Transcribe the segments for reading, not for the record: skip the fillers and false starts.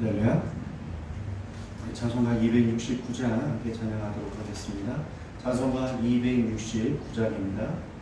할렐루야. 찬송가 269장 함께 찬양하도록 하겠습니다. 찬송가 269장입니다.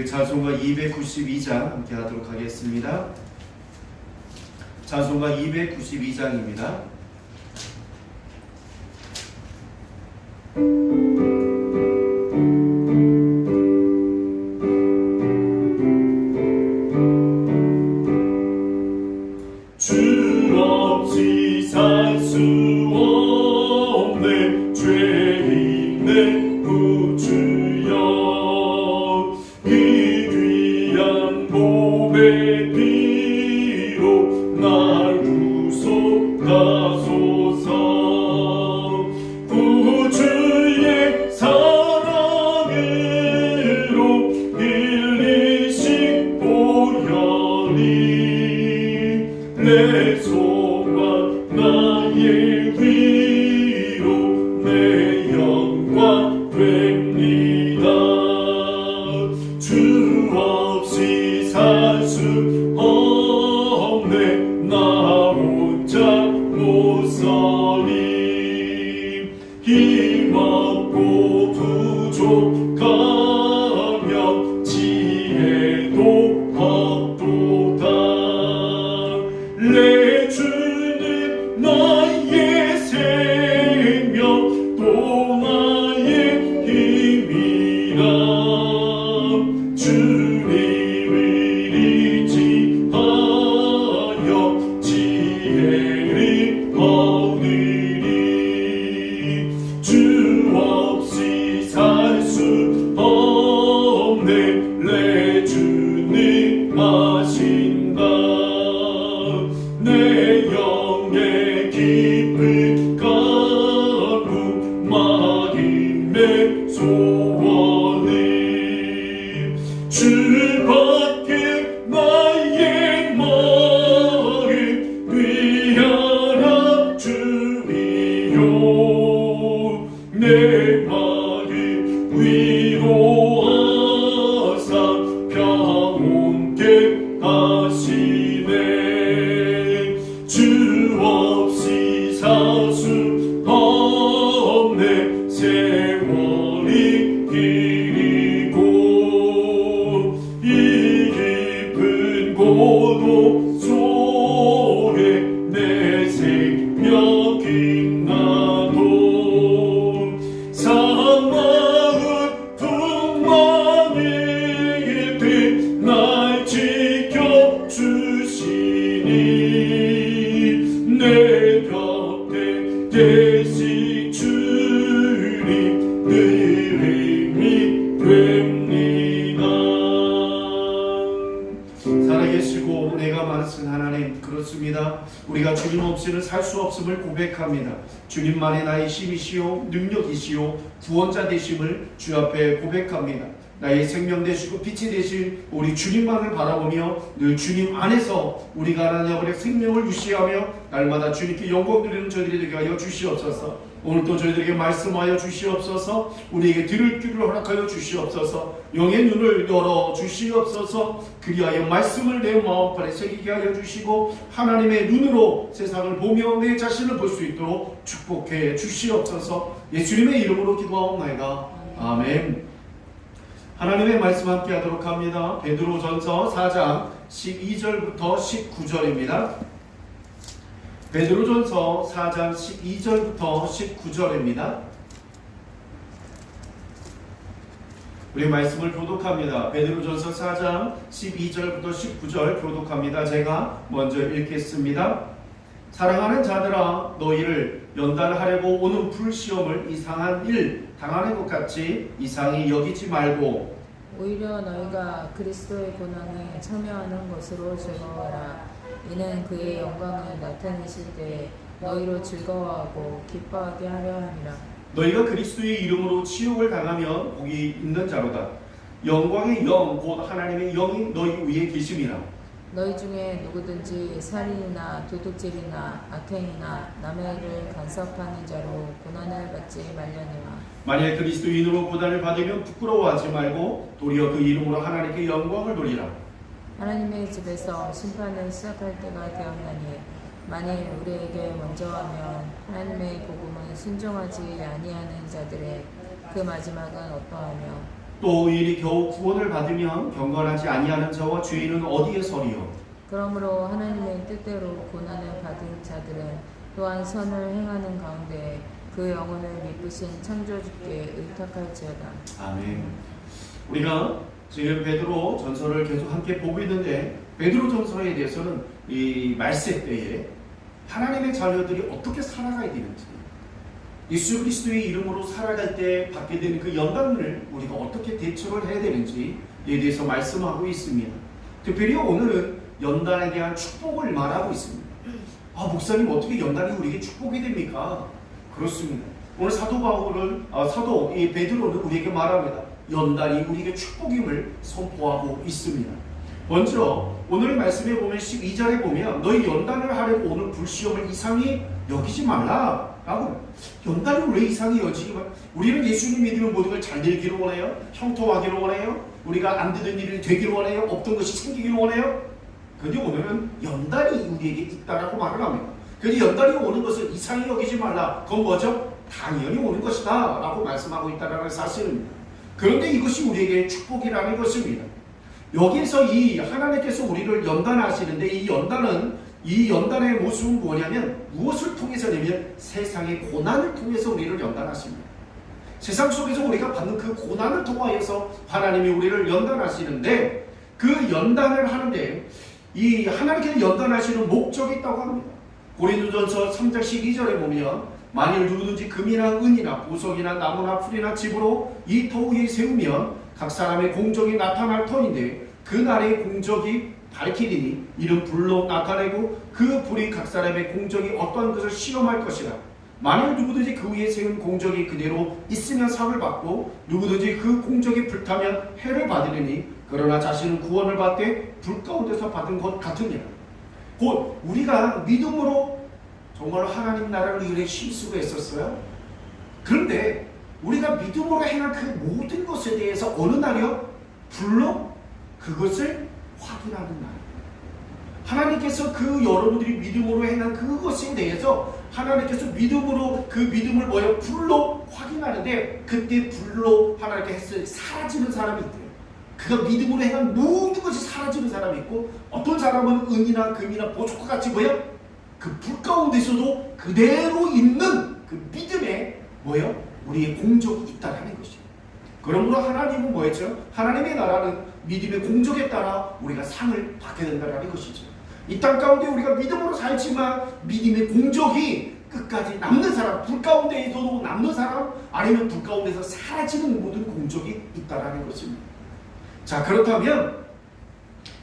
찬송가 292장 함께 하도록 하겠습니다. 찬송가 292장입니다. 주 없이 살 수 없네 죄인 내 구주여 이 귀한 몸의 피로 날 구속하소서 구주의 사랑으로 일리신 보혈이 내 소망 나의 위로 내 영광 됩니다. 주 없이 살 수 없네 나 혼자 못 서리 힘없고 부족하며 지혜도 없도다 내 주는 나의 생명 또 나의 힘이라 내 소원이 주밖에 나의 마음 위하라 주이요 내 마음 위로하사 평온케 하시네 주 없이 살 수 없네 세월이 길이고 이 깊은 고독 속에 내 생명 빛나도 사망은 풍만일 때 날 지켜주시니 내 곁에 계신 주님 늘 힘이 됩니다. 살아계시고 은혜가 많으신 하나님, 그렇습니다. 우리가 주님 없이는 살 수 없음을 고백합니다. 주님만이 나의 힘이시요 능력이시요 구원자 되심을 주 앞에 고백합니다. 나의 생명 되시고 빛이 되신 우리 주님만을 바라보며 늘 주님 안에서 우리가 하나님 아버지의 생명을 유지하며 날마다 주님께 영광 드리는 저희들이 되게 하여 주시옵소서. 오늘도 저희들에게 말씀하여 주시옵소서. 우리에게 들을 귀를 허락하여 주시옵소서. 영의 눈을 열어 주시옵소서. 그리하여 말씀을 내 마음판에 새기게 하여 주시고 하나님의 눈으로 세상을 보며 내 자신을 볼 수 있도록 축복해 주시옵소서. 예수님의 이름으로 기도하옵나이다. 아멘. 하나님의 말씀 함께 하도록 합니다. 베드로전서 4장 12절부터 19절입니다. 베드로전서 4장 12절부터 19절입니다. 우리 말씀을 교독합니다. 베드로전서 4장 12절부터 19절 교독합니다. 제가 먼저 읽겠습니다. 사랑하는 자들아, 너희를 연단하려고 오는 불시험을 이상한 일 당하는 것 같이 이상히 여기지 말고 오히려 너희가 그리스도의 고난에 참여하는 것으로 즐거워라. 이는 그의 영광을 나타내실 때에 너희로 즐거워하고 기뻐하게 하려 함이라. 너희가 그리스도의 이름으로 치욕을 당하면 복이 있는 자로다. 영광의 영 곧 하나님의 영이 너희 위에 계심이라. 너희 중에 누구든지 살인이나 도둑질이나 악행이나 남의 일을 간섭하는 자로 고난을 받지 말려니와. 만일 그리스도인으로 고난을 받으면 부끄러워하지 말고 도리어 그 이름으로 하나님께 영광을 돌리라. 하나님의 집에서 심판을 시작할 때가 되었나니 만일 우리에게 먼저 하면 하나님의 복음은 순종하지 아니하는 자들의 그 마지막은 어떠하며 또 이리 겨우 구원을 받으면 경건하지 아니하는 자와 죄인은 어디에 서리요? 그러므로 하나님의 뜻대로 고난을 받은 자들은 또한 선을 행하는 가운데 그 영혼을 미쁘신 창조주께 의탁할지어다. 아멘. 우리가 지금 베드로 전서를 계속 함께 보고 있는데 베드로 전서에 대해서는 이 말세 때에 하나님의 자녀들이 어떻게 살아가야 되는지, 예수 그리스도의 이름으로 살아갈 때 받게 되는 그 연단을 우리가 어떻게 대처를 해야 되는지에 대해서 말씀하고 있습니다. 특별히 오늘은 연단에 대한 축복을 말하고 있습니다. 아, 목사님 어떻게 연단이 우리에게 축복이 됩니까? 그렇습니다. 오늘 사도 바울은 사도 이 베드로는 우리에게 말합니다. 연단이 우리에게 축복임을 선포하고 있습니다. 먼저 오늘 말씀에 보면 12절에 보면 너희 연단을 하려고 오는 불시험을 이상히 여기지 말라 라고. 연단을 왜 이상히 여기지 말라? 우리는 예수님 믿으면 모든 걸 잘 되기를 원해요. 형통하기를 원해요. 우리가 안 되던 일이 되기를 원해요. 없던 것이 생기기를 원해요. 그런데 오늘은 연단이 우리에게 있다라고 말을 합니다. 그래서 연단이 오는 것을 이상히 여기지 말라. 그건 뭐죠? 당연히 오는 것이다 라고 말씀하고 있다는 사실입니다. 그런데 이것이 우리에게 축복이라는 것입니다. 여기서 이 하나님께서 우리를 연단하시는데 이 연단의 모습은 뭐냐면 무엇을 통해서냐면 세상의 고난을 통해서 우리를 연단하십니다. 세상 속에서 우리가 받는 그 고난을 통하여서 하나님이 우리를 연단하시는데 그 연단을 하는데 이 하나님께서 연단하시는 목적이 있다고 합니다. 고린도전서 3장 12절에 보면 만일 누구든지 금이나 은이나 보석이나 나무나 풀이나 집으로 이 터 위에 세우면 각 사람의 공적이 나타날 터인데 그 날의 공적이 밝히리니 이는 불로 나타내고 그 불이 각 사람의 공적이 어떠한 것을 시험할 것이라. 만약 누구든지 그 위에 세운 공적이 그대로 있으면 상을 받고 누구든지 그 공적이 불타면 해를 받으리니 그러나 자신은 구원을 받되 불 가운데서 받은 것 같으니라. 곧 우리가 믿음으로 정말 하나님 나라를 위해 힘쓰고 했었어요. 그런데 우리가 믿음으로 행한 그 모든 것에 대해서 어느 날이요? 불로 그것을 확인하는 날. 하나님께서 그 여러분들이 믿음으로 행한 그것에 대해서 하나님께서 믿음으로 그 믿음을 뭐예요? 불로 확인하는데 그때 불로 하나님께서 사라지는 사람이 있대요. 그가 믿음으로 행한 모든 것이 사라지는 사람이 있고 어떤 사람은 은이나 금이나 보석과 같이 뭐예요? 그 불 가운데서도 그대로 있는 그 믿음에 뭐예요? 우리의 공적이 있다는 것이에요. 그러므로 하나님은 뭐였죠? 하나님의 나라는 믿음의 공적에 따라 우리가 상을 받게 된다는 것이죠. 이 땅 가운데 우리가 믿음으로 살지만 믿음의 공적이 끝까지 남는 사람, 불 가운데에서도 남는 사람, 아니면 불 가운데서 사라지는 모든 공적이 있다는 것입니다. 자, 그렇다면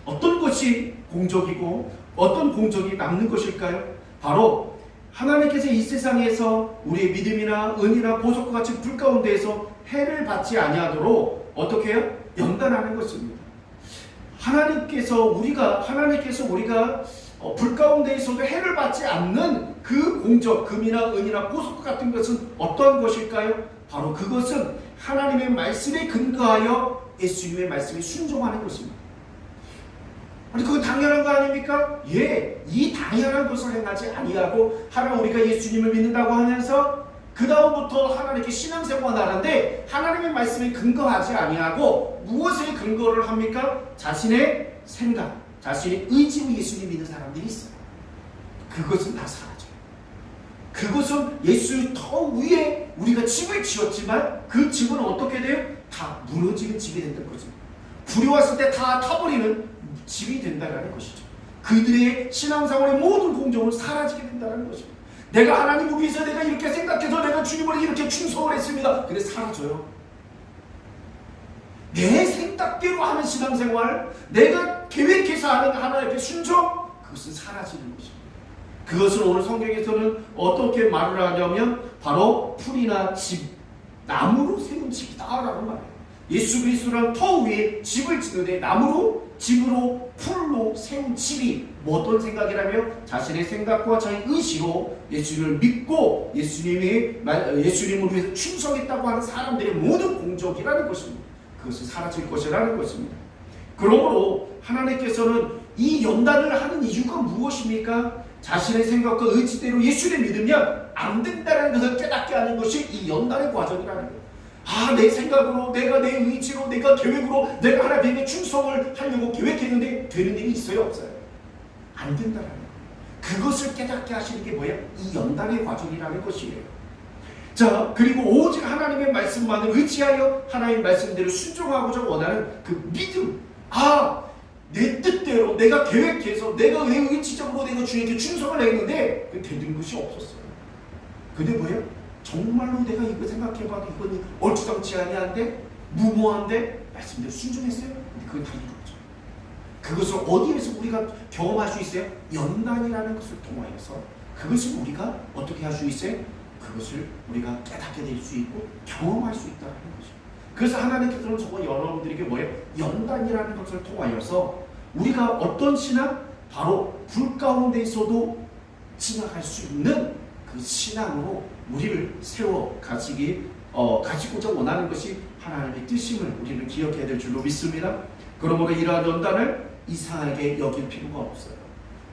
어떤 것이 공적이고 어떤 공적이 남는 것일까요? 바로 하나님께서 이 세상에서 우리의 믿음이나 은이나 보석과 같이 불 가운데에서 해를 받지 아니하도록 어떻게 해요? 연단하는 것입니다. 하나님께서 우리가 불 가운데에서도 해를 받지 않는 그 공적, 금이나 은이나 보석 같은 것은 어떤 것일까요? 바로 그것은 하나님의 말씀에 근거하여 예수님의 말씀에 순종하는 것입니다. 아니 그건 당연한 거 아닙니까? 예, 이 당연한 것을 행하지 아니하고 우리가 예수님을 믿는다고 하면서 그 다음부터 하나님께 신앙생활을 하는데 하나님의 말씀에 근거하지 아니하고 무엇에 근거를 합니까? 자신의 생각, 자신의 의지로 예수님 믿는 사람들이 있어요. 그것은 다 사라져요. 그것은 예수 더 위에 우리가 집을 지었지만 그 집은 어떻게 돼요? 다 무너지는 집이 된다는 거죠. 불이 왔을 때 다 타버리는 집이 된다는 것이죠. 그들의 신앙생활의 모든 공정은 사라지게 된다는 것입니다. 내가 하나님을 위해서 내가 이렇게 생각해서 내가 주님을 이렇게 충성을 했습니다. 근데 사라져요. 내 생각대로 하는 신앙생활, 내가 계획해서 하는 하나님의 순종, 그것은 사라지는 것입니다. 그것을 오늘 성경에서는 어떻게 말을 하냐면 바로 풀이나 집, 나무로 세운 집이다라는 말이에요. 예수 그리스도라는 터 위에 집을 짓는데 나무로, 집으로, 풀로 세운 집이 어떤 생각이라며 자신의 생각과 자기 의지로 예수님을 믿고 예수님을 위해서 충성했다고 하는 사람들의 모든 공적이라는 것입니다. 그것은 사라질 것이라는 것입니다. 그러므로 하나님께서는 이 연단을 하는 이유가 무엇입니까? 자신의 생각과 의지대로 예수를 믿으면 안 된다는 것을 깨닫게 하는 것이 이 연단의 과정이라는 거예요. 내 생각으로, 내가 내 의지로, 내가 계획으로, 내가 하나님에게 충성을 하려고 계획했는데 되는 일이 있어요, 없어요? 안 된다는 거예요. 그것을 깨닫게 하시는 게 뭐예요? 이 연단의 과정이라는 것이에요. 자, 그리고 오직 하나님의 말씀만을 의지하여 하나님의 말씀대로 순종하고자 원하는 그 믿음. 내 뜻대로 내가 계획해서 내가 내 의지적으로 내가 주님께 충성을 했는데 되는 것이 없었어요. 근데 뭐예요? 정말로 내가 이거 생각해봐도 이건 얼추당치 아니한데 무모한데 말씀대로 순종했어요? 근데 그건 다 이루어져. 그것을 어디에서 우리가 경험할 수 있어요? 연단이라는 것을 통하여서 그것을 우리가 어떻게 할 수 있어요? 그것을 우리가 깨닫게 될 수 있고 경험할 수 있다는 거죠. 그래서 하나님께서는 정말 여러분들에게 뭐예요? 연단이라는 것을 통하여서 우리가 어떤 신앙? 바로 불 가운데에서도 지나갈 수 있는 그 신앙으로 우리를 세워 가지고자 원하는 것이 하나님의 뜻임을 우리는 기억해야 될 줄로 믿습니다. 그러므로 이러한 연단을 이상하게 여길 필요가 없어요.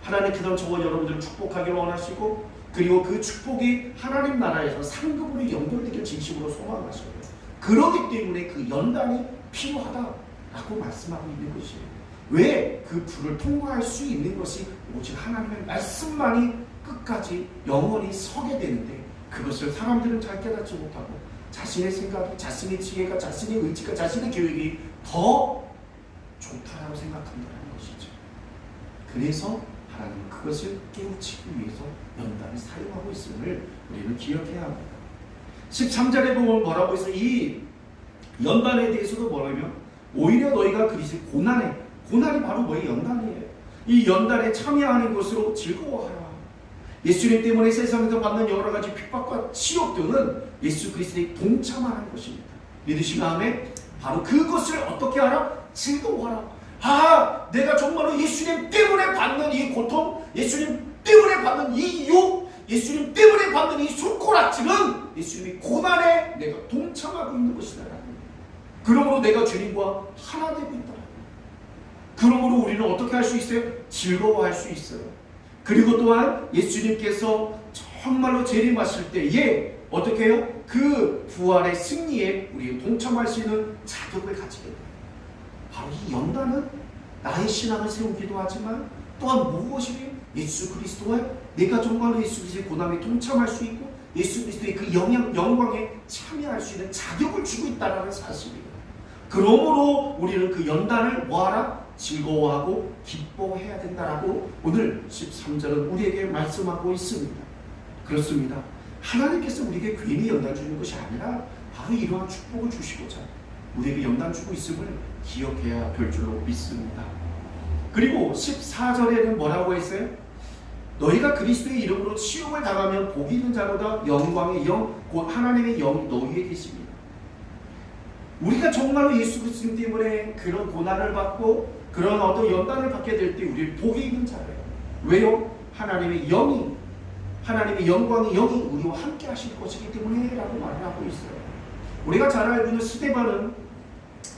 하나님께서는 저와 여러분들을 축복하기를 원하시고 그리고 그 축복이 하나님 나라에서 상급으로 연결되길 진심으로 소망하셔요. 그렇기 때문에 그 연단이 필요하다라고 말씀하고 있는 것이에요. 왜? 그 불을 통과할 수 있는 것이 오직 하나님의 말씀만이 끝까지 영원히 서게 되는데 그것을 사람들은 잘 깨닫지 못하고 자신의 생각이, 자신의 지혜가, 자신의 의지가, 자신의 계획이 더 좋다라고 생각한다는 것이죠. 그래서 하나님은 그것을 깨우치기 위해서 연단을 사용하고 있음을 우리는 기억해야 합니다. 13절에 보면 뭐라고 해서 이 연단에 대해서도 뭐라면 오히려 너희가 그리스도의 고난이 바로 뭐예요? 연단이에요. 이 연단에 참여하는 것으로 즐거워하라. 예수님 때문에 세상에서 받는 여러 가지 핍박과 치욕 등은 예수 그리스도의 동참하는 것입니다. 믿으시면 아멘? 바로 그것을 어떻게 하라? 즐거워하라. 아, 내가 정말로 예수님 때문에 받는 이 고통, 예수님 때문에 받는 이 욕, 예수님 때문에 받는 이 손가락질은 예수님의 고난에 내가 동참하고 있는 것이다. 그러므로 내가 주님과 하나 되고 있다. 그러므로 우리는 어떻게 할 수 있어요? 즐거워할 수 있어요. 그리고 또한 예수님께서 정말로 재림하실 때에 어떻게 해요? 그 부활의 승리에 우리 동참할 수 있는 자격을 가지게 돼요. 바로 이 연단은 나의 신앙을 세우기도 하지만 또한 무엇이 예수 그리스도와 내가 정말로 예수 그리스도의 고난에 동참할 수 있고 예수 그리스도의 그 영광에 참여할 수 있는 자격을 주고 있다는 사실이에요. 그러므로 우리는 그 연단을 뭐하라? 즐거워하고 기뻐해야 된다라고 오늘 13절은 우리에게 말씀하고 있습니다. 그렇습니다. 하나님께서 우리에게 괜히 연단 주는 것이 아니라 바로 이러한 축복을 주시고자 우리에게 연단 주고 있음을 기억해야 될 줄로 믿습니다. 그리고 14절에는 뭐라고 했어요? 너희가 그리스도의 이름으로 치욕을 당하면 복이 있는 자보다 영광의 영, 곧 하나님의 영이 너희에 계십니다. 우리가 정말로 예수 그리스도 때문에 그런 고난을 받고 그런 어떤 연단을 받게 될 때 우리 복이 있는 자예요. 왜요? 하나님의 영이, 하나님의 영광의 영이 우리와 함께 하실 것이기 때문에 라고 말을 하고 있어요. 우리가 잘 알고 있는 스데반은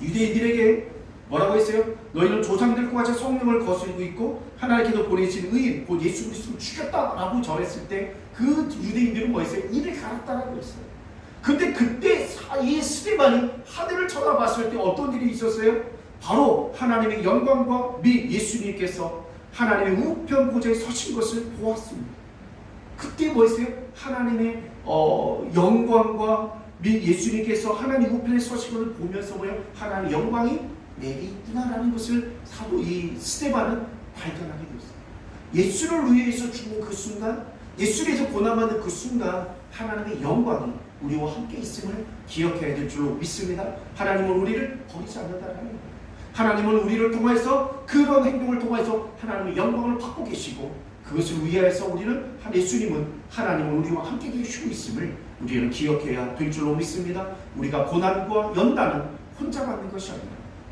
유대인들에게 뭐라고 했어요? 너희는 조상들과 같이 성령을 거스르고 있고 하나님께서 보내신 의인 곧 예수 그리스도를 죽였다라고 전했을 때 그 유대인들은 뭐 했어요? 이를 갈았다라고 했어요. 근데 그때 이 스데반이 하늘을 쳐다봤을 때 어떤 일이 있었어요? 바로 하나님의 영광과 및 예수님께서 하나님의 우편 보좌에 서신 것을 보았습니다. 그때 뭐 했어요? 하나님의 영광과 및 예수님께서 하나님 우편에 서신 것을 보면서 뭐예요? 하나님의 영광이 내게 있구나라는 것을 사도 이 스데반은 발견하게 되었어요. 예수를 위해서 죽은 그 순간, 예수를 위해서 고난받는 그 순간 하나님의 영광이 우리와 함께 있음을 기억해야 될 줄로 믿습니다. 하나님은 우리를 버리지 않는다는 거예요. 하나님은 우리를 통해서 그런 행동을 통해서 하나님의 영광을 받고 계시고 그것을 위하여서 우리는 예수님은 하나님은 우리와 함께 계시고 있음을 우리는 기억해야 될 줄로 믿습니다. 우리가 고난과 연단은 혼자 받는 것이 아니라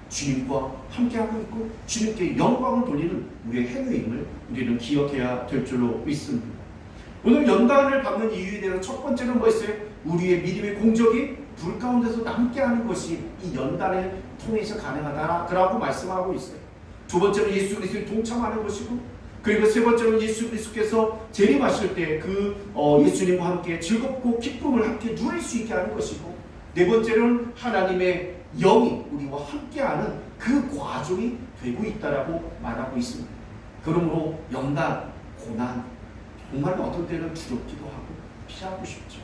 주님과 함께하고 있고 주님께 영광을 돌리는 우리의 행위임을 우리는 기억해야 될 줄로 믿습니다. 오늘 연단을 받는 이유에 대한 첫 번째는 뭐였어요? 우리의 믿음의 공적이 불 가운데서 남게 하는 것이 이 연단을 통해서 가능하다라고 말씀하고 있어요. 두 번째는 예수 그리스도에 동참하는 것이고 그리고 세 번째는 예수 그리스도께서 재림하실 때 그 예수님과 함께 즐겁고 기쁨을 함께 누릴 수 있게 하는 것이고 네 번째는 하나님의 영이 우리와 함께하는 그 과정이 되고 있다라고 말하고 있습니다. 그러므로 연단, 고난 정말로 어떤 때는 두렵기도 하고 피하고 싶죠.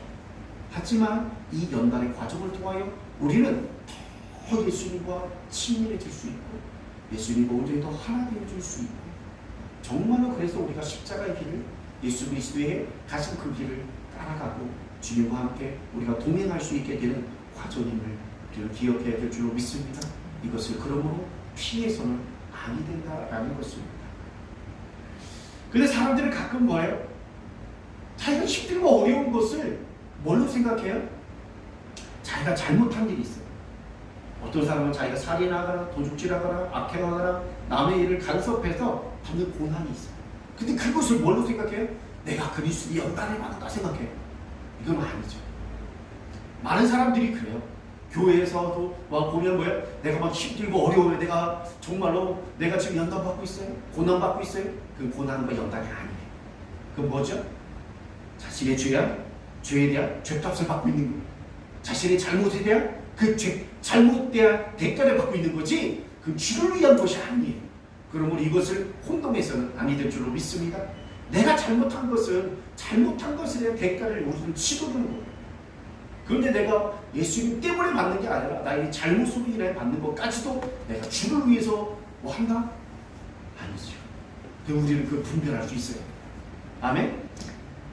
하지만 이 연단의 과정을 통하여 우리는 더 예수님과 친밀해질 수 있고 예수님과 온전히 더 하나 되어질 수 있고 정말로 그래서 우리가 십자가의 길을 예수 그리스도의 가신 그 길을 따라가고 주님과 함께 우리가 동행할 수 있게 되는 과정임을 우리는 기억해야 될 줄로 믿습니다. 이것을 그러므로 피해서는 아니 된다라는 것입니다. 근데 사람들은 가끔 뭐예요? 자기가 힘들고 어려운 것을 뭘로 생각해요? 자기가 잘못한 일이 있어요. 어떤 사람은 자기가 살인하거나 도둑질하거나 악행하거나 남의 일을 간섭해서 받는 고난이 있어요. 근데 그것을 뭘로 생각해요? 내가 그리스도의 연단을 받았다 생각해요. 이건 아니죠. 많은 사람들이 그래요. 교회에서도 막 보면 뭐야? 내가 막 힘들고 어려우면 내가 정말로 내가 지금 연단 받고 있어요? 고난 받고 있어요? 그 고난과 연단이 아니에요. 그건 뭐죠? 자신의 죄에 대한 죄값을 받고 있는 거예요. 자신의 잘못에 대한 그 잘못에 대한 대가를 받고 있는 거지 그 주를 위한 것이 아니에요. 그러므로 이것을 혼동해서는 아니 될 줄로 믿습니다. 내가 잘못한 것에 대한 대가를 우리는 치르는 거예요. 그런데 내가 예수님 때문에 받는 게 아니라 나의 잘못으로 인해 받는 것까지도 내가 주를 위해서 뭐 한다? 아니죠. 우리는 그 분별할 수 있어요. 아멘?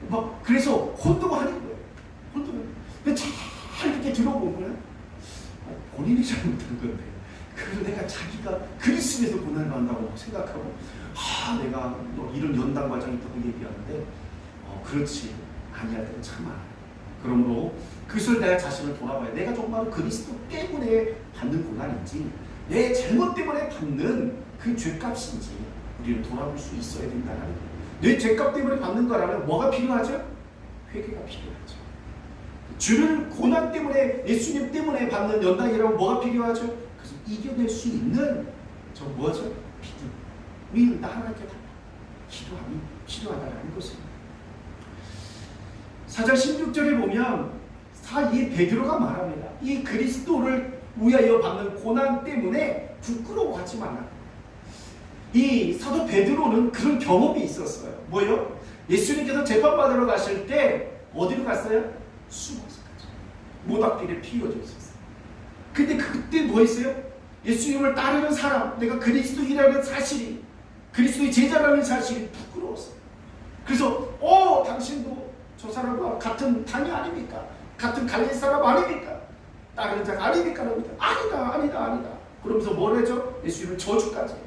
막 그래서 혼동하는 거예요. 근데 잘 이렇게 들어보면 본인이 잘못한 건데 그걸 내가 자기가 그리스도에서 고난을 받는다고 생각하고 내가 이런 연단 과정이 있다고 얘기하는데 그렇지 아니할 때는 참 많아요. 그러므로 그것을 내가 자신을 돌아봐야 내가 정말 그리스도 때문에 받는 고난인지 내 잘못 때문에 받는 그 죄값인지 우리를 돌아볼 수 있어야 된다는 거예요. 내 죄값 때문에 받는 거라면 뭐가 필요하죠? 회개가 필요하죠. 주를 고난 때문에 예수님 때문에 받는 연단이라고 뭐가 필요하죠? 그래서 이겨낼 수 있는 저 뭐죠? 믿음을 하나님께 달라 기도함이 필요하다는 것입니다. 4장 16절에 보면 이 베드로가 말합니다. 이 그리스도를 위하여 받는 고난 때문에 부끄러워하지 말라. 이 사도 베드로는 그런 경험이 있었어요. 뭐요? 예수님께서 재판받으러 가실 때 어디로 갔어요? 숨어서 갔죠. 모닥불에 피워져 있었어요. 근데 그때 뭐 했어요? 예수님을 따르는 사람, 내가 그리스도인이라는 사실이, 그리스도의 제자라는 사실이 부끄러웠어요. 그래서 당신도 저 사람과 같은 당이 아닙니까? 같은 갈릴 사람 아닙니까? 따르는 자가 아닙니까? 아니다. 그러면서 뭘 하죠? 예수님을 저주까지 해요.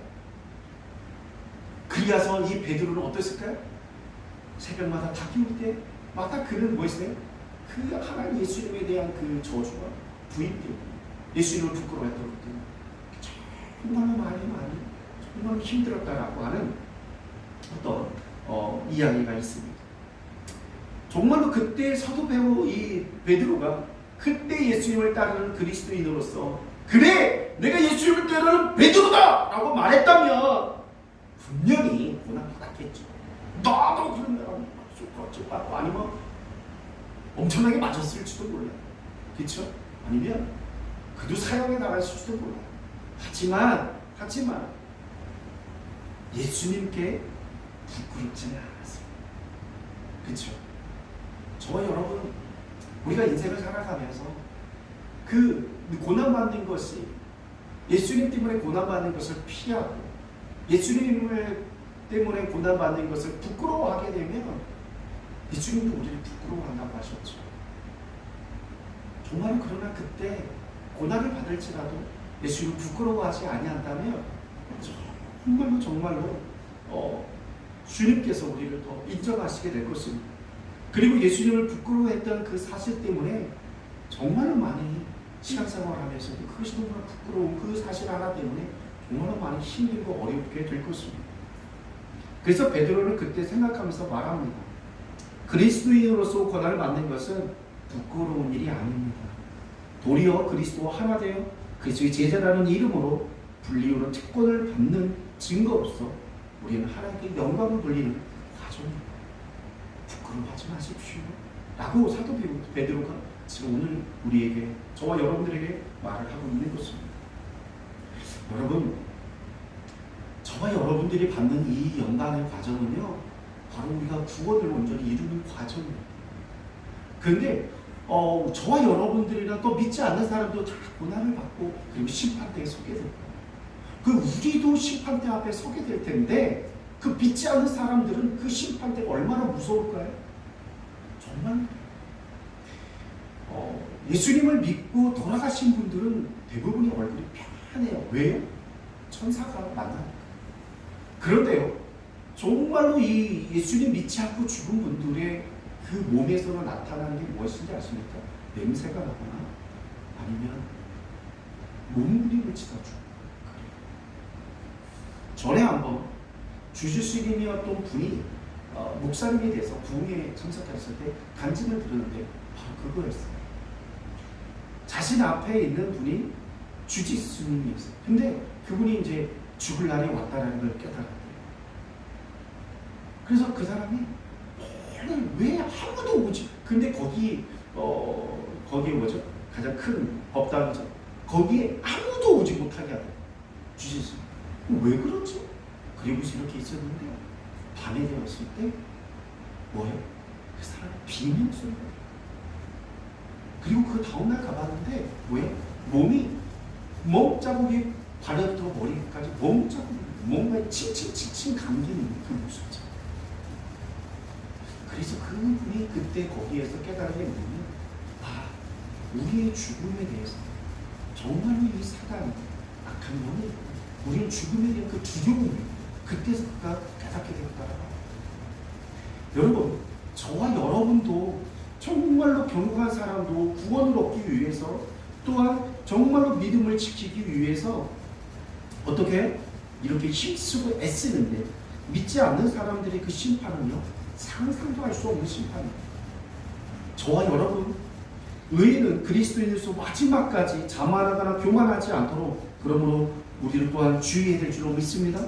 그리하서 이 베드로는 어땠을까요? 새벽마다 다 기울 때마다 그는 뭐 했어요? 그 하나님 예수님에 대한 그 저주와 부인 때문에 예수님을 부끄러워했던 것 때문에 정말 정말 힘들었다라고 하는 어떤 이야기가 있습니다. 정말로 그때 사도 배우 이 베드로가 그때 예수님을 따르는 그리스도인으로서 그래 내가 예수님을 따르는 베드로다 라고 말했다면 분명히 고난받았겠죠. 너무 그런 사람 받고 아니면 엄청나게 맞았을지도 몰라요. 그렇죠? 아니면 그도 사형에 나갔을지도 몰라요. 하지만 예수님께 부끄럽지는 않았습니다. 그렇죠? 저와 여러분 우리가 인생을 살아가면서 그 고난받는 것이 예수님 때문에 고난받는 것을 피하고 예수님 때문에 고난받는 것을 부끄러워하게 되면 예수님도 우리를 부끄러워한다고 하셨죠. 정말 그러나 그때 고난을 받을지라도 예수님을 부끄러워하지 아니한다면 정말로 주님께서 우리를 더 인정하시게 될 것입니다. 그리고 예수님을 부끄러워했던 그 사실 때문에 정말로 많이 신앙생활을 하면서 그것이 너무나 부끄러운 그 사실 하나 때문에 정말로 많이 힘들고 어렵게 될 것입니다. 그래서 베드로는 그때 생각하면서 말합니다. 그리스도인으로서 고난을 받는 것은 부끄러운 일이 아닙니다. 도리어 그리스도와 하나 되어 그리스도의 제자라는 이름으로 분리우는 특권을 받는 증거로서 우리는 하나님께 영광을 돌리는 과정입니다. 부끄러워하지 마십시오. 라고 사도 베드로가 지금 오늘 우리에게 저와 여러분들에게 말을 하고 있는 것입니다. 여러분 저와 여러분들이 받는 이 영광의 과정은요 바로 우리가 구원을 온전히 이루는 과정입니다. 그런데 저와 여러분들이나 또 믿지 않는 사람도 다 고난을 받고 그리고 심판대에 서게 될 거예요. 그 우리도 심판대 앞에 서게 될 텐데 그 믿지 않는 사람들은 그 심판대가 얼마나 무서울까요? 정말 예수님을 믿고 돌아가신 분들은 대부분이 얼굴이 편해요. 왜요? 천사가 만나니까. 그런데요 정말로 이 예수님 믿지 않고 죽은 분들의 그 몸에서는 나타나는 게 무엇인지 아십니까? 냄새가 나거나 아니면 몸부림을 치다 죽어요. 전에 한번 주주스님이었던 분이 목사님에 대해서 부흥에 참석했을 때 간증을 들었는데 바로 그거였어요. 자신 앞에 있는 분이 주지스님이었어요. 근데 그분이 이제 죽을 날이 왔다는 걸 깨달았대요. 그래서 그 사람이 왜 아무도 오지? 근데 거기 뭐죠? 가장 큰 법당이죠. 거기에 아무도 오지 못하게 하대요. 주지스님. 왜 그러지? 그리고서 이렇게 있었는데 밤에 되었을 때 뭐예요? 그 사람이 비명 소리가 나요. 그리고 그 다음날 가봤는데 왜? 몸자국이 발에부터 머리까지 몸자국이 뭔가 칭칭칭칭 감기는 그 모습이죠. 그래서 그분이 그때 거기에서 깨달은 게 뭐냐면 우리의 죽음에 대해서 정말로 이 사단 악한 영이 우리의 죽음에 대한 그 두려움을 그때서 그가 깨닫게 되었다라고. 여러분 저와 여러분도 정말로 경건한 사람도 구원을 얻기 위해서, 또한 정말로 믿음을 지키기 위해서 어떻게 해요? 이렇게 힘쓰고 애쓰는데, 믿지 않는 사람들의 그 심판은요, 상상도 할 수 없는 심판이에요. 저와 여러분, 의인은 그리스도인으로서 마지막까지 자만하거나 교만하지 않도록, 그러므로 우리를 또한 주의해야 될 줄로 믿습니다.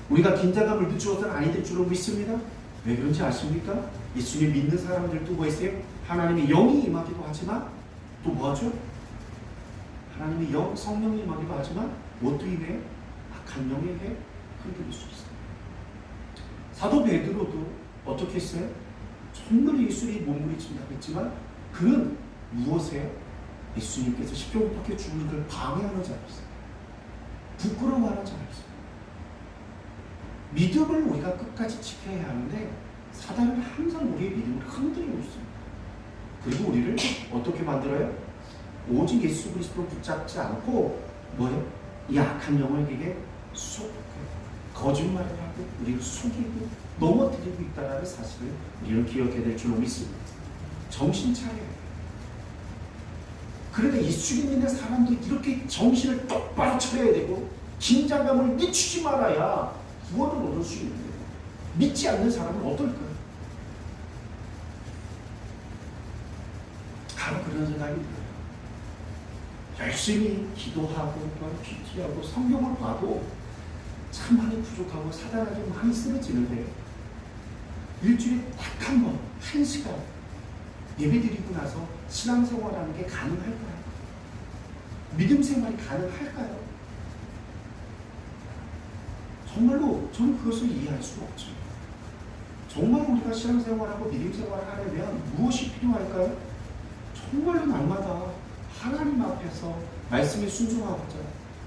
우리가 긴장감을 늦추어서는 아니 될 줄로 믿습니다. 왜 그런지 아십니까? 예수님 믿는 사람들도 뭐 있어요? 하나님의 영이 임하기도 하지만 또 뭐하죠? 하나님의 영, 성령이 임하기도 하지만 무엇도 임해요? 악한 영에게 흔들릴 수 있어요. 사도 베드로도 어떻게 했어요? 정말 예수님이 몸부림친다고 했지만 그는 무엇에? 예수님께서 십자가 못 박혀 죽는 걸 방해하는 자였어요. 부끄러워하는 자였어요. 믿음을 우리가 끝까지 지켜야 하는데 사단은 항상 우리의 믿음을 흔들고 있습니다. 그리고 우리를 어떻게 만들어요? 오직 예수 그리스도를 붙잡지 않고 뭐예요? 이 악한 영혼에게 거짓말을 하고 우리를 속이고 넘어뜨리고 있다는 사실을 우리는 기억해야 될 줄로 믿습니다. 정신 차려야 돼요. 그러니까 예수님 믿는 사람도 이렇게 정신을 똑바로 차려야 되고 긴장감을 늦추지 말아야 구원을 얻을 수 있는데, 믿지 않는 사람은 어떨까요? 바로 그런 생각이 들어요. 열심히 기도하고 PT하고 성경을 봐도 참 많이 부족하고 사단에게 많이 쓰러지는데, 일주일에 딱 한 번, 1시간 예배드리고 나서 신앙생활하는 게 가능할까요? 믿음 생활이 가능할까요? 정말로 저는 그것을 이해할 수가 없죠. 정말 우리가 신앙생활하고 믿음생활을 하려면 무엇이 필요할까요? 정말로 날마다 하나님 앞에서 말씀에 순종하고자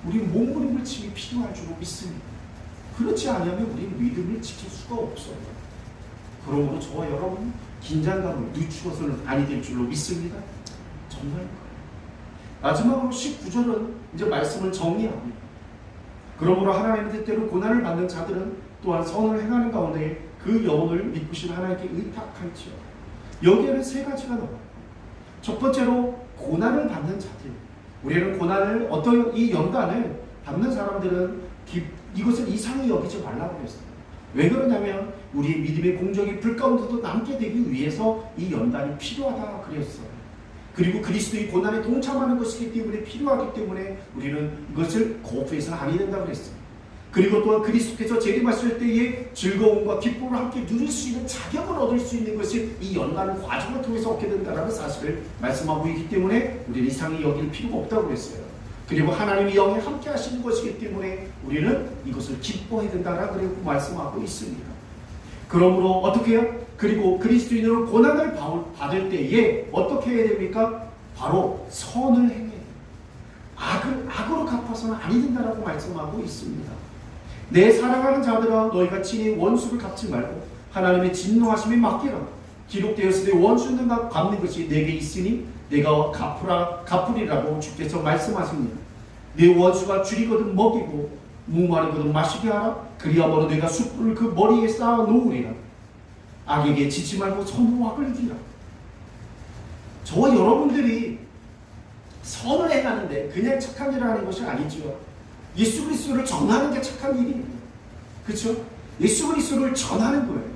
우리는 몸부림을 침이 필요할 줄로 믿습니다. 그렇지 않으면 우리는 믿음을 지킬 수가 없어요. 그러므로 저와 여러분 긴장감을 늦추어서는 아니 될 줄로 믿습니다. 정말 마지막으로 19절은 이제 말씀을 정리합니다. 그러므로 하나님의 뜻대로 고난을 받는 자들은 또한 선을 행하는 가운데 그 영혼을 믿으신 하나님께 의탁할지어다. 여기에는 세 가지가 나와요. 첫 번째로 고난을 받는 자들. 우리는 고난을 어떤 이 연단을 받는 사람들은 이것을 이상히 여기지 말라고 했어요. 왜 그러냐면 우리의 믿음의 공적이 불 가운데도 남게 되기 위해서 이 연단이 필요하다 그랬어요. 그리고 그리스도의 고난에 동참하는 것이기 때문에 필요하기 때문에 우리는 이것을 거부해서는 아니 된다고 그랬어요. 그리고 또한 그리스도께서 재림하실 때의 즐거움과 기쁨을 함께 누릴 수 있는 자격을 얻을 수 있는 것이 이 연단의 과정을 통해서 얻게 된다는 사실을 말씀하고 있기 때문에 우리는 이상히 여길 필요가 없다고 했어요. 그리고 하나님의 영이 함께 하시는 것이기 때문에 우리는 이것을 기뻐해야 된다라고 말씀하고 있습니다. 그러므로 어떻게 해요? 그리고 그리스도인으로 고난을 받을 때에 어떻게 해야 됩니까? 바로 선을 행해야 돼요. 악으로 갚아서는 아니 된다라고 말씀하고 있습니다. 내 사랑하는 자들아 너희가 친히 원수를 갚지 말고 하나님의 진노하심에 맡기라. 기록되었으되 원수는 갚는 것이 내게 있으니 내가 갚으리라고 주께서 말씀하십니다. 내 원수가 줄이거든 먹이고 무마르거든 마시게 하라. 그리하므로 내가 숯불을 그 머리에 쌓아 놓으리라. 악에게 지지 말고 선으로 악을 이기라. 저와 여러분들이 선을 행하는데 그냥 착한 일을 하는 것이 아니죠. 예수 그리스도를 전하는 게 착한 일입니다. 그렇죠? 예수 그리스도를 전하는 거예요.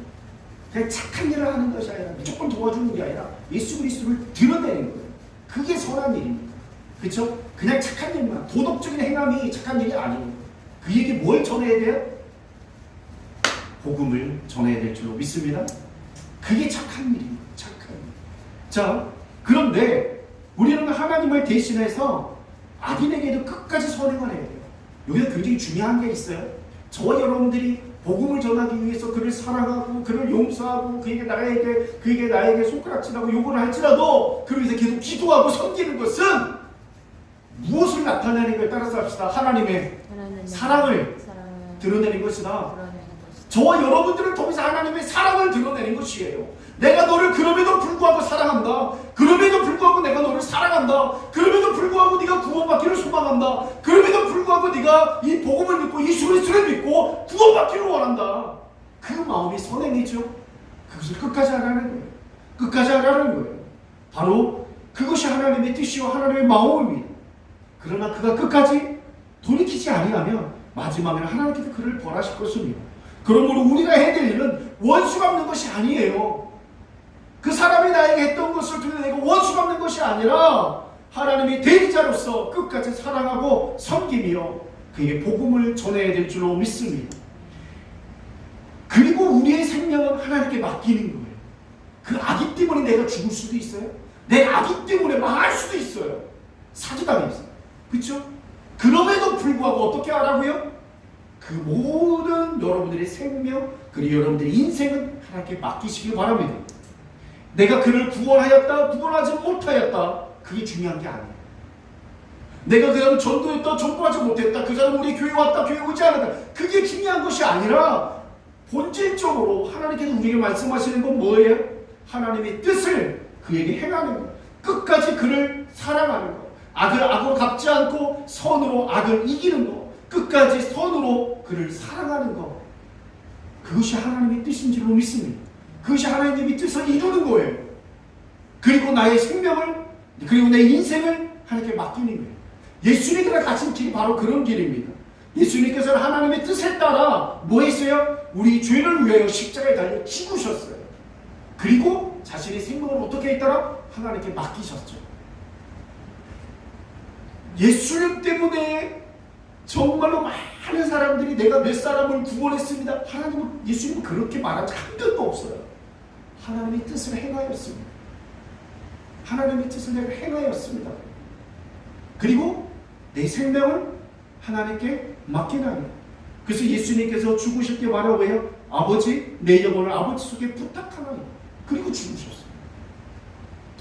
그냥 착한 일을 하는 것이 아니라 무조건 도와주는 게 아니라 예수 그리스도를 드러내는 거예요. 그게 선한 일입니다. 그렇죠? 그냥 착한 일만, 도덕적인 행함이 착한 일이 아니에요. 그에게 뭘 전해야 돼요? 복음을 전해야 될 줄로 믿습니다. 그게 착한 일입니다. 착한 일. 자, 그런데 우리는 하나님을 대신해서 악인에게도 끝까지 선행을 해야 돼요. 여기서 굉장히 중요한 게 있어요. 저와 여러분들이 복음을 전하기 위해서 그를 사랑하고 그를 용서하고 그에게 나에게 손가락질하고 욕을 할지라도 그를 위해서 계속 기도하고 섬기는 것은 무엇을 나타내는 걸 따라서 합시다. 하나님의 사랑을 드러내는 것이다. 저와 여러분들을 통해서 하나님의 사랑을 드러내는 것이에요. 내가 너를 그럼에도 불구하고 사랑한다. 그럼에도 불구하고 내가 너를 사랑한다. 그럼에도 불구하고 네가 구원받기를 소망한다. 그럼에도 불구하고 네가 이 복음을 믿고 예수 그리스도를 믿고 구원받기를 원한다. 그 마음이 선행이죠. 그것을 끝까지 하라는 거예요. 끝까지 하라는 거예요. 바로 그것이 하나님의 뜻이요 하나님의 마음입니다. 그러나 그가 끝까지 돌이키지 아니하면 마지막에는 하나님께서 그를 벌하실 것입니다. 그러므로 우리가 해야 될 일은 원수 갚는 것이 아니에요. 그 사람이 나에게 했던 것을 통해 내가 원수 갚는 것이 아니라 하나님의 대리자로서 끝까지 사랑하고 섬기며 그에게 복음을 전해야 될 줄로 믿습니다. 그리고 우리의 생명은 하나님께 맡기는 거예요. 그 악이 때문에 내가 죽을 수도 있어요. 내 악이 때문에 망할 수도 있어요. 사기당했어요. 그렇죠? 그럼에도 불구하고 어떻게 하라고요? 그 모든 여러분들의 생명 그리고 여러분들의 인생은 하나님께 맡기시길 바랍니다. 내가 그를 구원하였다 구원하지 못하였다 그게 중요한 게 아니에요. 내가 그 사람 전도했다 전도하지 못했다 그 사람 우리 교회 왔다 교회 오지 않았다 그게 중요한 것이 아니라 본질적으로 하나님께서 우리에게 말씀하시는 건 뭐예요? 하나님의 뜻을 그에게 행하는 것, 끝까지 그를 사랑하는 것, 악을 악으로 갚지 않고 선으로 악을 이기는 것, 끝까지 선으로 그를 사랑하는 것, 그것이 하나님의 뜻인 줄로 믿습니다. 그것이 하나님의 뜻을 이루는 거예요. 그리고 나의 생명을 그리고 내 인생을 하나님께 맡기는 거예요. 예수님께서 가신 길이 바로 그런 길입니다. 예수님께서는 하나님의 뜻에 따라 뭐 했어요? 우리 죄를 위하여 십자가에 달려 죽으셨어요. 그리고 자신의 생명을 어떻게 했더라? 하나님께 맡기셨죠. 예수님 때문에 정말로 많은 사람들이 내가 몇 사람을 구원했습니다. 하나님은 예수님은 그렇게 말한 적 한 번도 없어요. 하나님의 뜻을 행하였습니다. 하나님의 뜻을 내가 행하였습니다. 그리고 내 생명을 하나님께 맡기나니. 그래서 예수님께서 죽으실 때 말하고 해요. 아버지 내 영혼을 아버지 속에 부탁하나니. 그리고 죽으셨어요.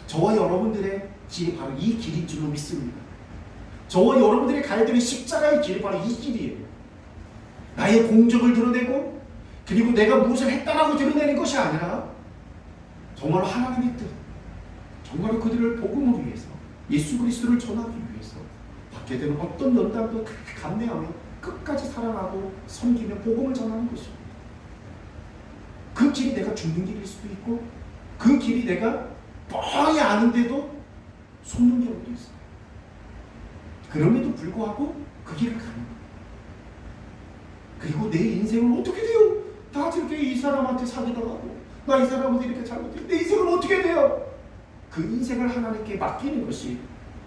저와 여러분들의 길이 바로 이 길인 줄로 믿습니다. 저와 여러분들이 가야 되는 십자가의 길이 바로 이 길이에요. 나의 공적을 드러내고 그리고 내가 무엇을 했다라고 드러내는 것이 아니라 정말로 하나님의 뜻, 정말로 그들을 복음을 위해서 예수 그리스도를 전하기 위해서 받게 되는 어떤 연단도 감내하며 끝까지 사랑하고 섬기며 복음을 전하는 것입니다. 그 길이 내가 죽는 길일 수도 있고 그 길이 내가 뻔히 아는데도 속는 경우도 있어요. 그럼에도 불구하고 그 길을 가는 거예요. 그리고 내 인생을 어떻게 돼요? 다 저렇게 이 사람한테 사기당하고 나 이 사람한테 이렇게 잘못해 내 인생은 어떻게 돼요? 그 인생을 하나님께 맡기는 것이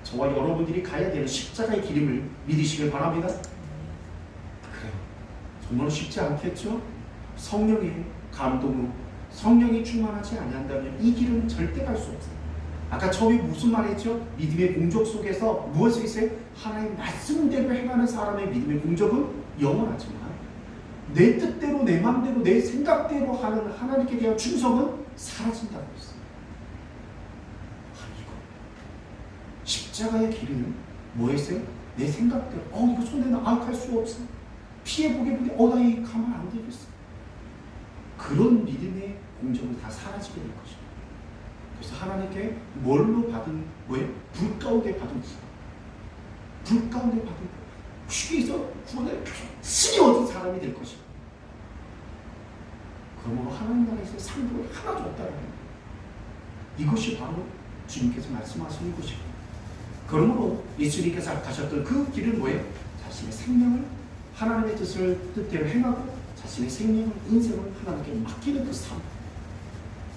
저와 여러분들이 가야 되는 십자가의 길임을 믿으시길 바랍니다. 그래요. 정말 쉽지 않겠죠? 성령의 감동으로 성령이 충만하지 아니한다면 이 길은 절대 갈 수 없어요. 아까 처음에 무슨 말했죠? 믿음의 공적 속에서 무엇이 있어요? 하나님의 말씀대로 행하는 사람의 믿음의 공적은 영원하지만 내 뜻대로 내 마음대로 내 생각대로 하는 하나님께 대한 충성은 사라진다고 했어요. 이거 십자가의 길은 뭐였어요? 내 생각대로 이거 손에 나갈 수 없어. 피해보게 보게 나 이 가만 안 되겠어. 그런 믿음의 공적은 다 사라지게 될 것입니다. 그래서 하나님께 뭘로 받은 뭐예요? 불 가운데 받은 구원. 불 가운데 받은 구원. 휴게에서 구원을 신이 얻은 사람이 될 것입니다. 그러므로 하나님 나라에서 상급을 하나 줬다는 거예요. 이것이 바로 주님께서 말씀하시는 것입니다. 그러므로 예수님께서 가셨던 그 길은 뭐예요? 자신의 생명을 하나님의 뜻대로 행하고 자신의 생명을 인생을 하나님께 맡기는 그 삶.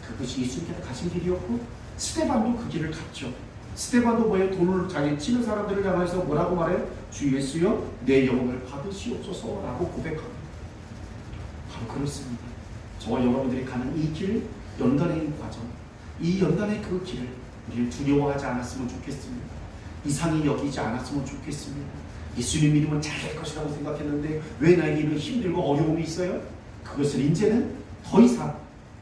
그것이 예수님께서 가신 길이었고 스데반도 그 길을 갔죠. 스데반도 뭐예요? 돈을 자기 치는 사람들을 향해서 뭐라고 말해요? 주 예수여 내 영혼을 받으시옵소서라고 고백합니다. 바로 그렇습니다. 저와 여러분들이 가는 이 길, 연단의 과정, 이 연단의 그 길을 우리를 두려워하지 않았으면 좋겠습니다. 이상히 여기지 않았으면 좋겠습니다. 예수님 믿으면 잘 될 것이라고 생각했는데 왜 나에게 이런 힘들고 어려움이 있어요? 그것을 이제는 더 이상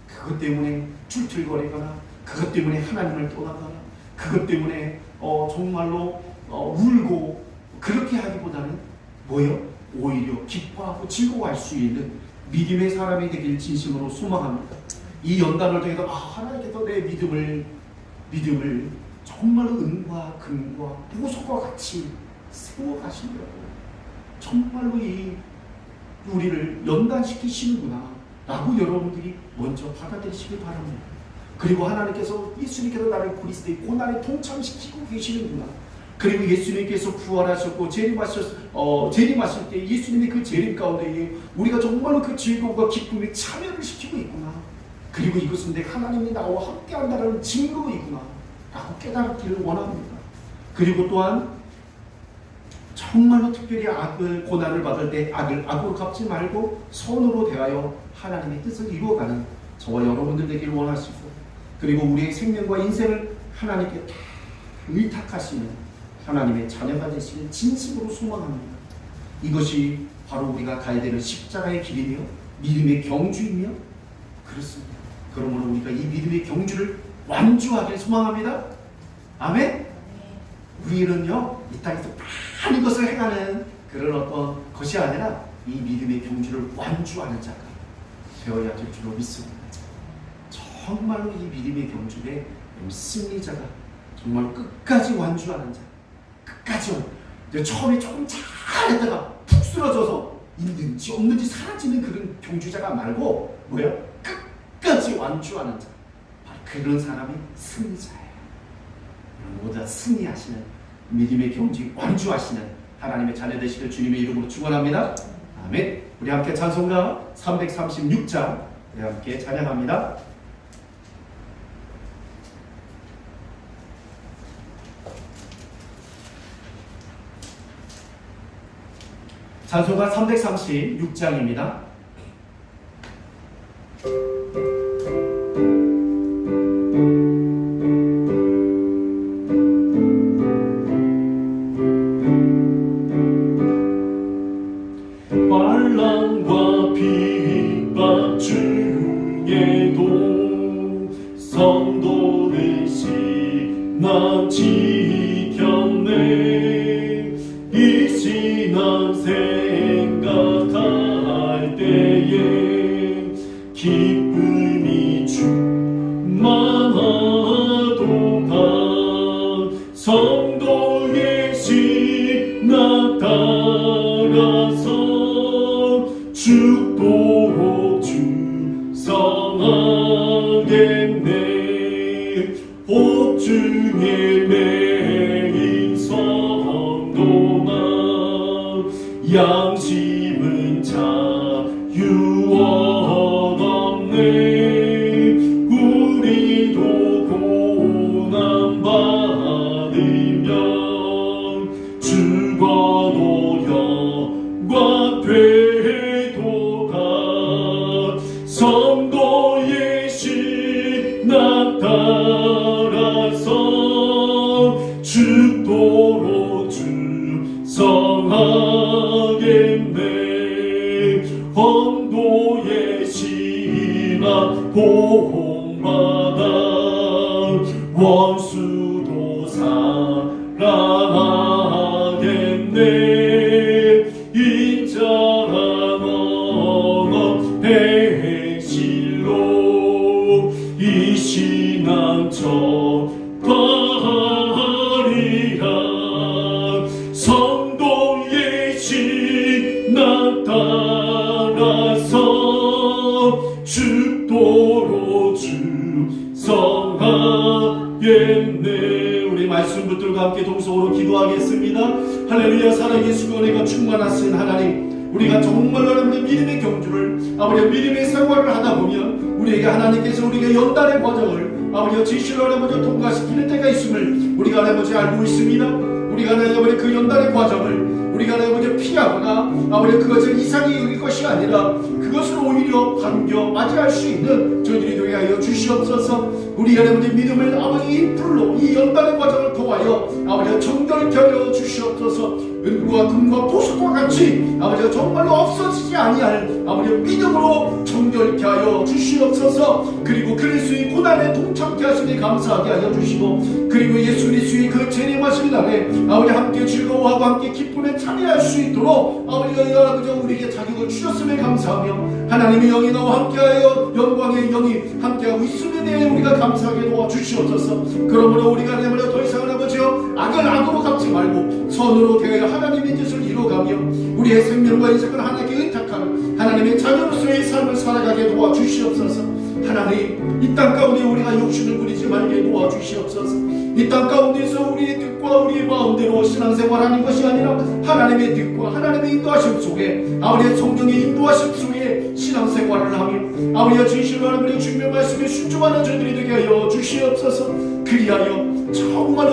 그것 때문에 출출거리거나 그것 때문에 하나님을 떠나거나 그것 때문에 정말로 울고 그렇게 하기보다는 뭐예요? 오히려 기뻐하고 즐거워할 수 있는 믿음의 사람이 되길 진심으로 소망합니다. 이 연단을 통해서 하나님께서 내 믿음을 정말로 은과 금과 보석과 같이 세워가시더라고요. 정말로 이 우리를 연단시키시는구나. 라고 여러분들이 먼저 받아들이시기 바랍니다. 그리고 하나님께서 예수님께서 나를 그리스도의 고난에 동참시키고 계시는구나. 그리고 예수님께서 부활하셨고 재림하실 때 예수님의 그 재림 가운데 우리가 정말로 그 즐거움과 기쁨에 참여를 시키고 있구나. 그리고 이것은 내가 하나님이 나와 함께한다는 증거이구나 라고 깨닫기를 원합니다. 그리고 또한 정말로 특별히 고난을 받을 때 악으로 갚지 말고 선으로 대하여 하나님의 뜻을 이루어가는 저와 여러분들 되기를 원하시고, 그리고 우리의 생명과 인생을 하나님께 다 의탁하시는 하나님의 자녀가 되시는 진심으로 소망합니다. 이것이 바로 우리가 가야 되는 십자가의 길이며 믿음의 경주이며 그렇습니다. 그러므로 우리가 이 믿음의 경주를 완주하길 소망합니다. 아멘. 우리는요, 이 땅에서 많은 것을 행하는 그런 어떤 것이 아니라 이 믿음의 경주를 완주하는 자가 되어야 될 줄로 믿습니다. 정말로 이 믿음의 경주의 승리자가 정말 끝까지 완주하는 자, 끝까지 처음에 조금 잘했다가 푹 쓰러져서 있는지 없는지 사라지는 그런 경주자가 말고 뭐야? 끝까지 완주하는 자, 바로 그런 사람이 승리자예요. 모두 다 승리하시는 믿음의 경주 완주하시는 하나님의 자녀 되시길 주님의 이름으로 축원합니다. 아멘. 우리 함께 찬송가 336장 우리 함께 찬양합니다. 찬송가 336장입니다. 환난과 핍박 중에도 성도 되신 나 지켰네. 이 신앙 생각할 때에 기쁨이 충만하도다. 성도의 신앙 따라서 죽도록 충성하겠네. 복중에 매인 성도만 양심은 자유 얻었네. 우리도 고난 받으면 죽어도 영광 되도다. 성도의 신앙 따라서 죽도록 충성하겠네. 헌도의 신앙 보응받아 원수도 사랑하겠네. 인자한 언어 행실로 이 신앙 전파하리라. 성도의 신앙 따라서 죽도록 충성하겠네. 우리 말씀 붙들고 함께 동성으로 기도하겠습니다. 할렐루야. 살아계시고 은혜가 충만하신 하나님, 우리가 정말로 하나님의 믿음의 경주를 아버지 믿음의 생활을 하다 보면 우리에게 하나님께서 우리에게 연단의 과정을 아버지 지시로 하나님을 통과시키는 때가 있음을 우리가 아버지 알고 있습니다. 우리가 아버지 그 연단의 과정을 우리가 아버지 피하거나 아버지 그것을 이상히 여길 것이 아니라 그것을 오히려 반겨 맞이할 수 있는 저희들이 되게 하여 주시옵소서. 우리 아버지 믿음을 아버지 이 불로 이 연단의 과정을 통하여 아버지 정결케 하여 주시옵소서. 은과 금과 보석과 같이 아버지가 정말로 없어지지 아니할 아버지 믿음으로 정결케 하여 주시옵소서. 그리고 그리스도의 고난에 동참케 하시니 감사하게 하여 주시고, 그리고 예수 그리스도의 그 재림하실 날에 아버지 함께 즐거워하고 함께 기쁨에 참여할 수 있도록 아버지 우리에게 자격을 주셨음에 감사하며 하나님의 영이 나와 함께하여 영광의 영이 함께하고 있음에 대해 우리가 감사하게 도와주시옵소서. 그러므로 우리가 내버려 더 이상은 아버지여 악을 악으로 갚지 말고 선으로 대하여 하나님의 뜻을 이루어가며 우리의 생명과 인생을 하나님께 의탁하는 하나님의 자녀로서의 삶을 살아가게 도와주시옵소서. 하나님, 이 땅 가운데 우리가 욕심을 부리지 말게 도와주시옵소서. 이 땅 가운데서 우리의 뜻과 우리의 마음대로 신앙생활하는 것이 아니라 하나님의 뜻과 하나님의 인도하심 속에, 아버지의 성령의 인도하심 속에 신앙생활을 하며 아버지의 진실로 하나님의 주님의 말씀에 순종하는 저희들이 되게 하여 주시옵소서. 그리하여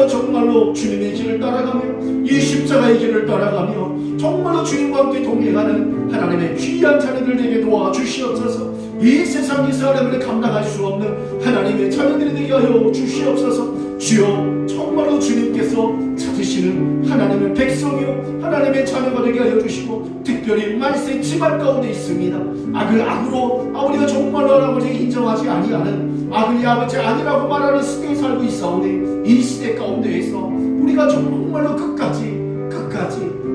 정말로 주님의 길을 따라가며 이 십자가의 길을 따라가며 정말로 주님과 함께 동행하는 하나님의 귀한 자녀들 되게 도와주시옵소서. 이 세상에서 하나님을 감당할 수 없는 하나님의 자녀들이 되게 하여 주시옵소서. 주여, 정말로 주님께서 찾으시는 하나님의 백성이요 하나님의 자녀가 되게 하여 주시고, 특별히 말세 지말 가운데 있습니다. 악을 악으로 아버지가 정말로 아버지 인정하지 아니하는, 악을 아버지 아니라고 말하는 시대에 살고 있사오니 이 시대 가운데에서 우리가 정말로 끝까지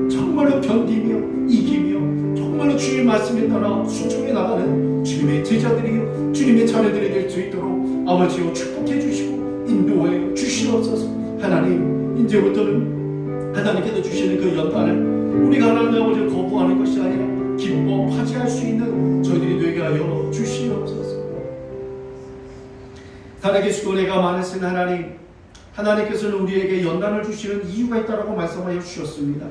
정말로 견디며 이기며 정말로 주의 말씀에 따라 순종해 나가는 주님의 제자들이요 주님의 자녀들이 될 수 있도록 아버지여 축복해 주시고 인도해 주시옵소서. 하나님, 이제부터는 하나님께서 주시는 그 연단을 우리가 하나님 아버지를 거부하는 것이 아니라 기뻐 파지할 수 있는 저희들이 되게 하여 주시옵소서. 살아계시고 내가 많으신 하나님, 하나님께서는 우리에게 연단을 주시는 이유가 있다라고 말씀하여 주셨습니다.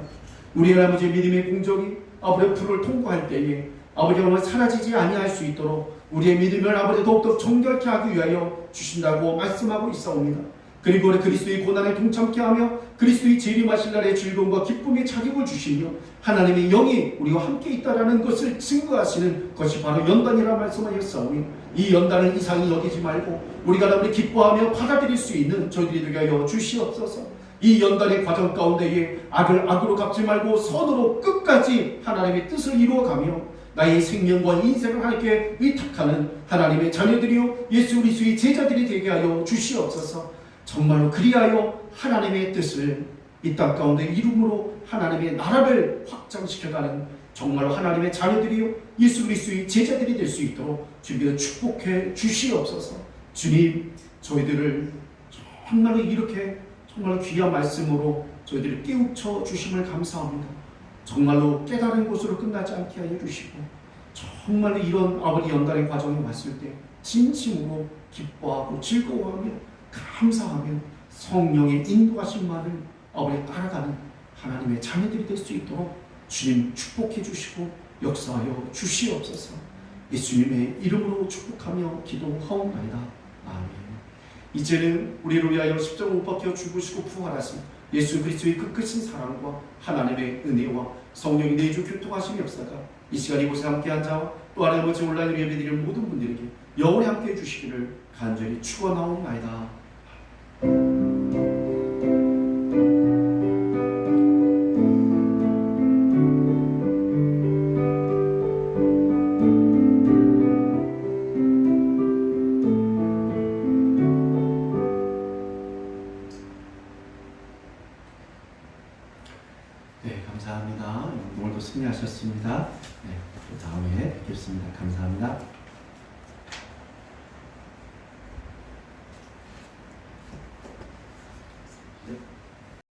우리 아버지의 믿음의 공적이 아버지의 불을 통과할 때에 아버지가 사라지지 아니할 수 있도록 우리의 믿음을 아버지 더욱더 정결케 하기 위하여 주신다고 말씀하고 있사옵니다. 그리고 우리 그리스도의 고난에 동참케 하며 그리스도의 재림하실 날의 즐거움과 기쁨의 자격을 주시며 하나님의 영이 우리와 함께 있다라는 것을 증거하시는 것이 바로 연단이라 말씀하셨사오니 이 연단을 이상히 여기지 말고 우리가 아버지 기뻐하며 받아들일 수 있는 저희들이 되게 하여 주시옵소서. 이 연단의 과정 가운데에 악을 악으로 갚지 말고 선으로 끝까지 하나님의 뜻을 이루어가며 나의 생명과 인생을 하나님께 의탁하는 하나님의 자녀들이요 예수 그리스도의 제자들이 되게 하여 주시옵소서. 정말로 그리하여 하나님의 뜻을 이 땅 가운데 이름으로 하나님의 나라를 확장시켜가는 정말로 하나님의 자녀들이요 예수 그리스도의 제자들이 될 수 있도록 주님께서 축복해 주시옵소서. 주님, 저희들을 정말로 이렇게 정말로 귀한 말씀으로 저희들을 깨우쳐 주심을 감사합니다. 정말로 깨달은 것으로 끝나지 않게 하여 주시고 정말로 이런 아버지 연단의 과정에 왔을 때 진심으로 기뻐하고 즐거워하며 감사하며 성령의 인도하심만을 아버지 따라가는 하나님의 자녀들이 될 수 있도록 주님 축복해 주시고 역사하여 주시옵소서. 예수님의 이름으로 축복하며 기도하옵나이다. 아멘. 이제는 우리를 위하여 십자가 못 박혀 죽으시고 부활하신 예수 그리스도의 그 크신 사랑과 하나님의 은혜와 성령이 내주 교통하신 역사가 이 시간 이곳에 함께한 자와 또 하나님 아버지 온라인으로 예배드리는 모든 분들에게 영원히 함께해 주시기를 간절히 축원하옵나이다. 네, 감사합니다. 오늘도 승리하셨습니다. 네, 또 다음에 뵙겠습니다. 감사합니다.